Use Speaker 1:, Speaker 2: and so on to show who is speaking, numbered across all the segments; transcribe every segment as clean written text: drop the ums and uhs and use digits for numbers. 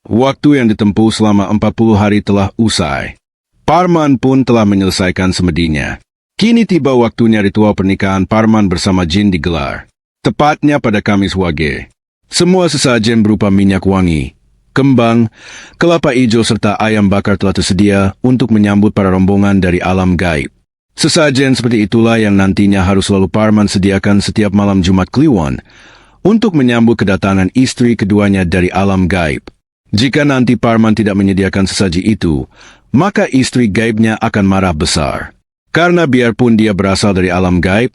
Speaker 1: Waktu yang ditempuh selama 40 hari telah usai. Parman pun telah menyelesaikan semedinya. Kini tiba waktunya ritual pernikahan Parman bersama Jin digelar. Tepatnya pada Kamis Wage. Semua sesajen berupa minyak wangi, kembang, kelapa hijau serta ayam bakar telah tersedia untuk menyambut para rombongan dari alam gaib. Sesajen seperti itulah yang nantinya harus selalu Parman sediakan setiap malam Jumat Kliwon untuk menyambut kedatangan istri keduanya dari alam gaib. Jika nanti Parman tidak menyediakan sesaji itu, maka istri gaibnya akan marah besar. Karena biarpun dia berasal dari alam gaib,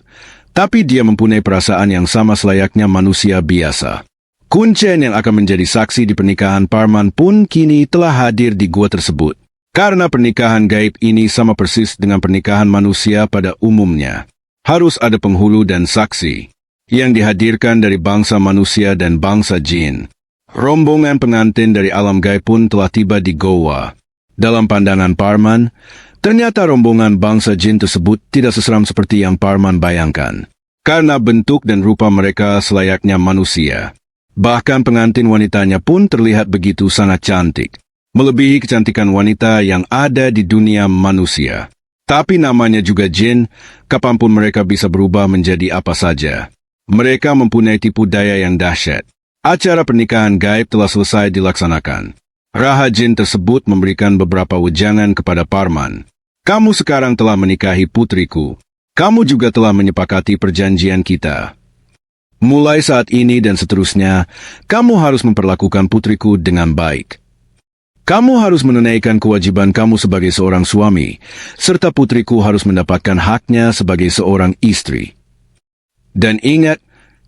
Speaker 1: tapi dia mempunyai perasaan yang sama selayaknya manusia biasa. Kuncen yang akan menjadi saksi di pernikahan Parman pun kini telah hadir di gua tersebut. Karena pernikahan gaib ini sama persis dengan pernikahan manusia pada umumnya. Harus ada penghulu dan saksi, yang dihadirkan dari bangsa manusia dan bangsa jin. Rombongan pengantin dari alam gaib pun telah tiba di goa. Dalam pandangan Parman, ternyata rombongan bangsa jin tersebut tidak seseram seperti yang Parman bayangkan. Karena bentuk dan rupa mereka selayaknya manusia. Bahkan pengantin wanitanya pun terlihat begitu sangat cantik, melebihi kecantikan wanita yang ada di dunia manusia. Tapi namanya juga jin, kapanpun mereka bisa berubah menjadi apa saja. Mereka mempunyai tipu daya yang dahsyat. Acara pernikahan gaib telah selesai dilaksanakan. Raha jin tersebut memberikan beberapa wejangan kepada Parman. Kamu sekarang telah menikahi putriku. Kamu juga telah menyepakati perjanjian kita. Mulai saat ini dan seterusnya, kamu harus memperlakukan putriku dengan baik. Kamu harus menunaikan kewajiban kamu sebagai seorang suami, serta putriku harus mendapatkan haknya sebagai seorang istri. Dan ingat,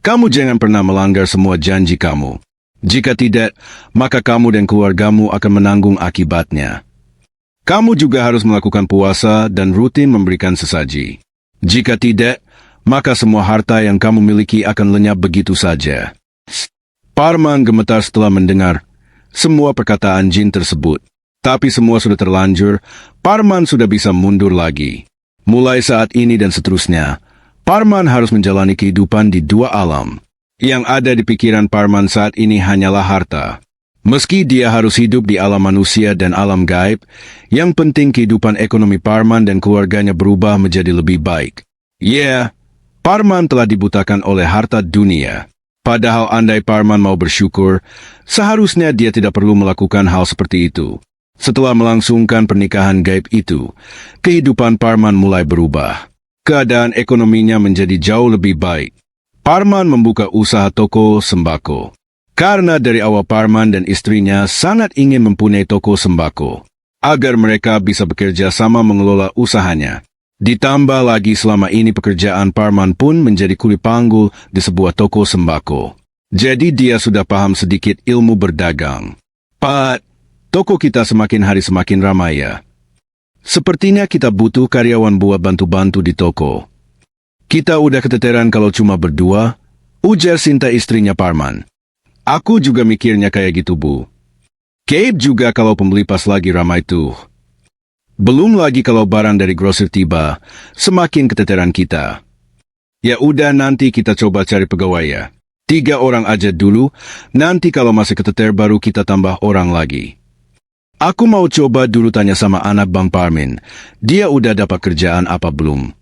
Speaker 1: kamu jangan pernah melanggar semua janji kamu. Jika tidak, maka kamu dan keluargamu akan menanggung akibatnya. Kamu juga harus melakukan puasa dan rutin memberikan sesaji. Jika tidak, maka semua harta yang kamu miliki akan lenyap begitu saja. Parman gemetar setelah mendengar semua perkataan jin tersebut. Tapi semua sudah terlanjur, Parman sudah bisa mundur lagi. Mulai saat ini dan seterusnya, Parman harus menjalani kehidupan di dua alam. Yang ada di pikiran Parman saat ini hanyalah harta. Meski dia harus hidup di alam manusia dan alam gaib, yang penting kehidupan ekonomi Parman dan keluarganya berubah menjadi lebih baik. Parman telah dibutakan oleh harta dunia. Padahal andai Parman mau bersyukur, seharusnya dia tidak perlu melakukan hal seperti itu. Setelah melangsungkan pernikahan gaib itu, kehidupan Parman mulai berubah. Keadaan ekonominya menjadi jauh lebih baik. Parman membuka usaha toko sembako. Karena dari awal Parman dan istrinya sangat ingin mempunyai toko sembako, agar mereka bisa bekerja sama mengelola usahanya. Ditambah lagi selama ini pekerjaan Parman pun menjadi kuli panggul di sebuah toko sembako. Jadi dia sudah paham sedikit ilmu berdagang. Pak, toko kita semakin hari semakin ramai ya. Sepertinya kita butuh karyawan buat bantu-bantu di toko. Kita udah keteteran kalau cuma berdua, ujar Sinta istrinya Parman. Aku juga mikirnya kayak gitu, Bu. Gaib juga kalau pembeli pas lagi ramai tuh. Belum lagi kalau barang dari grosir tiba, semakin keteteran kita. Ya udah nanti kita coba cari pegawai ya. 3 orang aja dulu, nanti kalau masih keteter baru kita tambah orang lagi. Aku mau coba dulu tanya sama anak Bang Parmin, dia udah dapat kerjaan apa belum?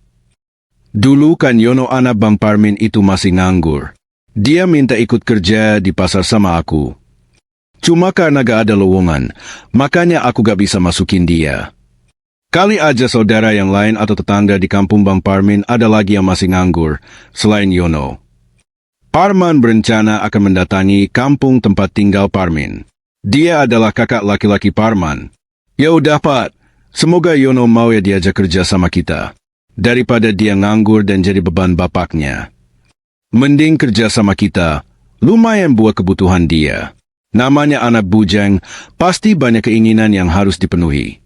Speaker 1: Dulu kan Yono anak Bang Parmin itu masih nganggur. Dia minta ikut kerja di pasar sama aku. Cuma karena gak ada lowongan, makanya aku gak bisa masukin dia. Kali aja saudara yang lain atau tetangga di kampung Bang Parmin ada lagi yang masih nganggur, selain Yono. Parman berencana akan mendatangi kampung tempat tinggal Parmin. Dia adalah kakak laki-laki Parman. Ya udah Pak, semoga Yono mau ya diajak kerja sama kita. Daripada dia nganggur dan jadi beban bapaknya. Mending kerja sama kita, lumayan buat kebutuhan dia. Namanya anak bujang, pasti banyak keinginan yang harus dipenuhi.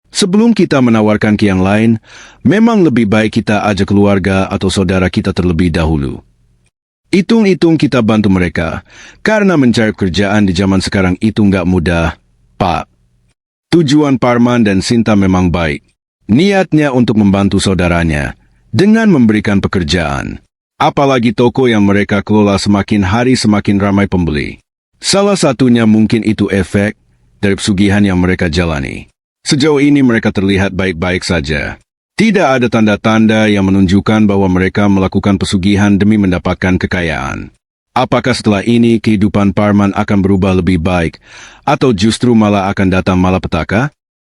Speaker 1: Sebelum kita menawarkan ke yang lain, memang lebih baik kita ajak keluarga atau saudara kita terlebih dahulu. Hitung-hitung kita bantu mereka, karena mencari kerjaan di zaman sekarang itu nggak mudah, Pak. Tujuan Parman dan Sinta memang baik. Niatnya untuk membantu saudaranya, dengan memberikan pekerjaan. Apalagi toko yang mereka kelola semakin hari semakin ramai pembeli. Salah satunya mungkin itu efek dari pesugihan yang mereka jalani. Sejauh ini mereka terlihat baik-baik saja. Tidak ada tanda-tanda yang menunjukkan bahwa mereka melakukan pesugihan demi mendapatkan kekayaan. Apakah setelah ini kehidupan Parman akan berubah lebih baik, atau justru malah akan datang malapetaka?